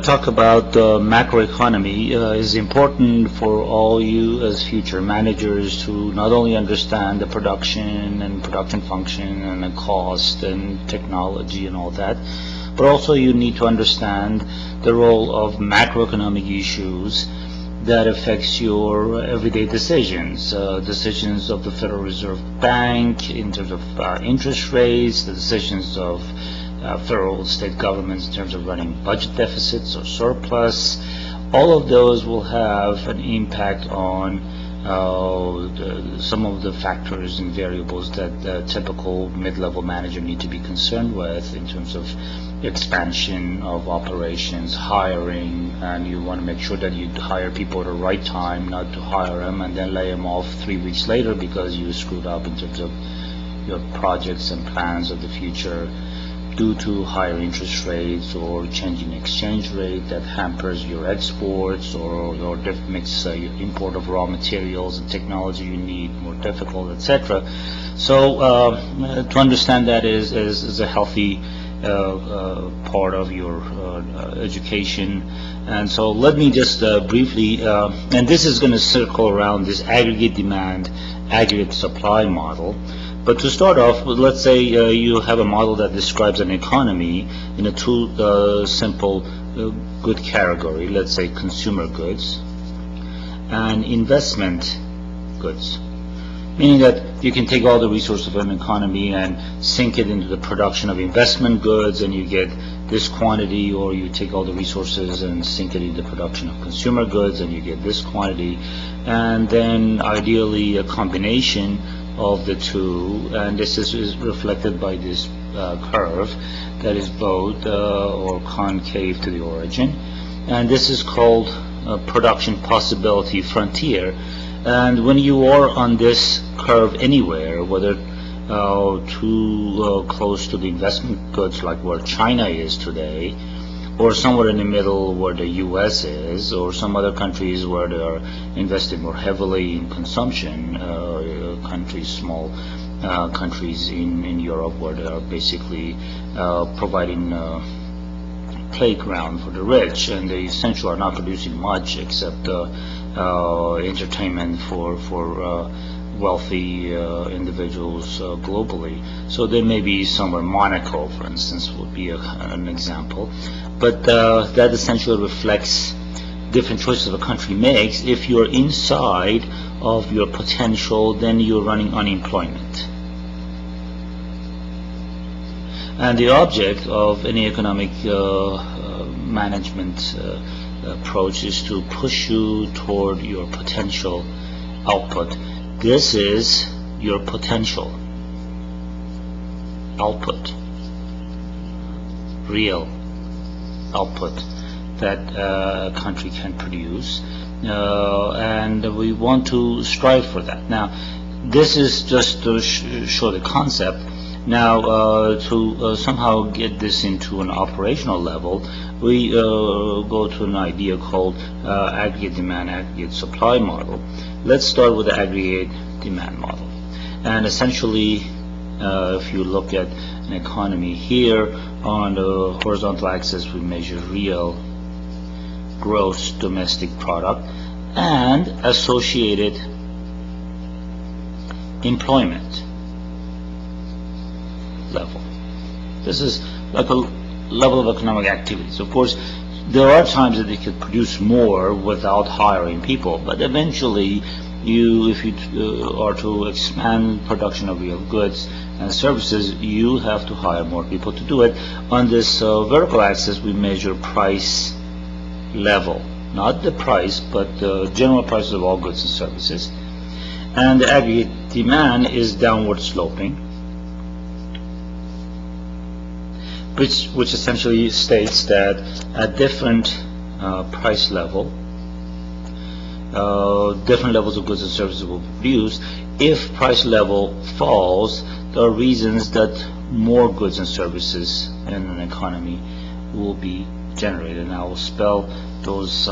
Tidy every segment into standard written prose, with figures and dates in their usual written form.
talk about the macroeconomy. Is important for all you as future managers to not only understand the production and production function and the cost and technology and all that, but also you need to understand the role of macroeconomic issues that affects your everyday decisions, decisions of the Federal Reserve Bank in terms of interest rates, the decisions of federal and state governments in terms of running budget deficits or surplus. All of those will have an impact on some of the factors and variables that the typical mid-level manager need to be concerned with in terms of expansion of operations, hiring, and you want to make sure that you hire people at the right time, not to hire them and then lay them off 3 weeks later because you screwed up in terms of your projects and plans of the future due to higher interest rates or changing exchange rate that hampers your exports or makes your import of raw materials and technology you need more difficult, etc. So to understand that is a healthy part of your education. And so let me just briefly, and this is going to circle around this aggregate demand, aggregate supply model. But to start off, let's say you have a model that describes an economy in a two simple good category, let's say consumer goods and investment goods. Meaning that you can take all the resources of an economy and sink it into the production of investment goods and you get this quantity, or you take all the resources and sink it into the production of consumer goods and you get this quantity, and then ideally a combination of the two, and this is reflected by this curve that is bowed or concave to the origin, and this is called production possibility frontier. And when you are on this curve anywhere, whether too close to the investment goods like where China is today, or somewhere in the middle where the US is, or some other countries where they are investing more heavily in consumption, countries, small countries in Europe where they are basically providing playground for the rich, and they essentially are not producing much except entertainment for wealthy individuals globally. So there may be somewhere, Monaco for instance would be an example, but that essentially reflects different choices a country makes. If you're inside of your potential, then you're running unemployment. And the object of any economic management approach is to push you toward your potential output. This is your potential output, real output that a country can produce, and we want to strive for that. Now, this is just to show the concept. Now, to somehow get this into an operational level, we go to an idea called aggregate demand, aggregate supply model. Let's start with the aggregate demand model. And essentially, if you look at an economy here, on the horizontal axis we measure real gross domestic product and associated employment level. This is like a level of economic activities. Of course, there are times that they could produce more without hiring people, but eventually if you are to expand production of real goods and services, you have to hire more people to do it. On this vertical axis we measure price level, not the price but the general prices of all goods and services, and the aggregate demand is downward sloping, which essentially states that at different price level, different levels of goods and services will be produced. If price level falls, there are reasons that more goods and services in an economy will be generated, and I will spell those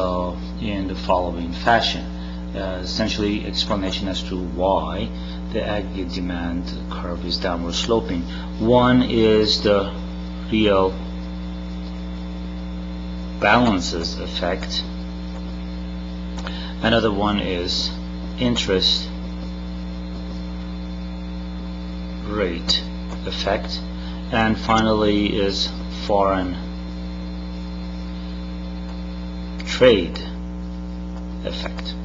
in the following fashion. Essentially explanation as to why the aggregate demand curve is downward sloping. One is the real balances effect. Another one is interest rate effect, and finally is foreign trade effect.